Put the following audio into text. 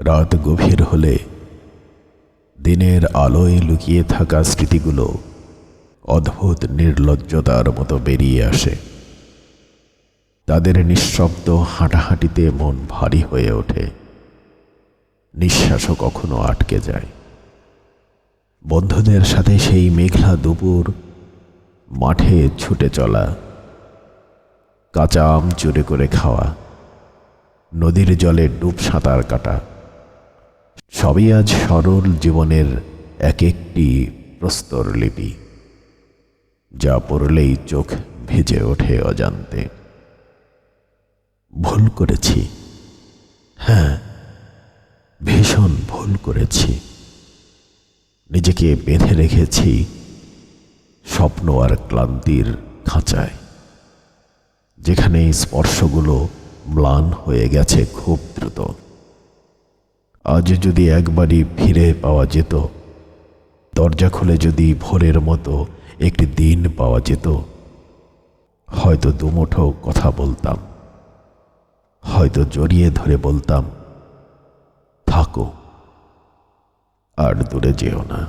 রাত গভীর হলে দিনের আলোয় লুকিয়ে থাকা স্মৃতিগুলো অদ্ভুত নির্লজ্জতার মতো বেরিয়ে আসে। তাদের নিঃশব্দ হাঁটাহাঁটিতে মন ভারী হয়ে ওঠে, নিঃশ্বাসও কখনো আটকে যায়। বন্ধুদের সাথে সেই মেঘলা দুপুর, মাঠে ছুটে চলা, কাঁচা আম চুরি করে খাওয়া, নদীর জলে ডুব সাঁতার কাটা, সবই আজ সরল জীবনের এক একটি প্রস্তরলিপি, যা পড়লেই চোখ ভিজে ওঠে অজান্তে। ভুল করেছি, হ্যাঁ, ভীষণ ভুল করেছি। নিজেকে বেঁধে রেখেছি স্বপ্ন আর ক্লান্তির খাঁচায়, যেখানে স্পর্শগুলো ম্লান হয়ে গেছে খুব দ্রুত। আজ যদি একবারই ফিরে পাওয়া যেত, দরজা খুলে যদি ভোরের মতো একটি দিন পাওয়া যেত, হয়তো দুমুঠো কথা বলতাম, হয়তো জড়িয়ে ধরে বলতাম, থাকো, আর দূরে যেও না।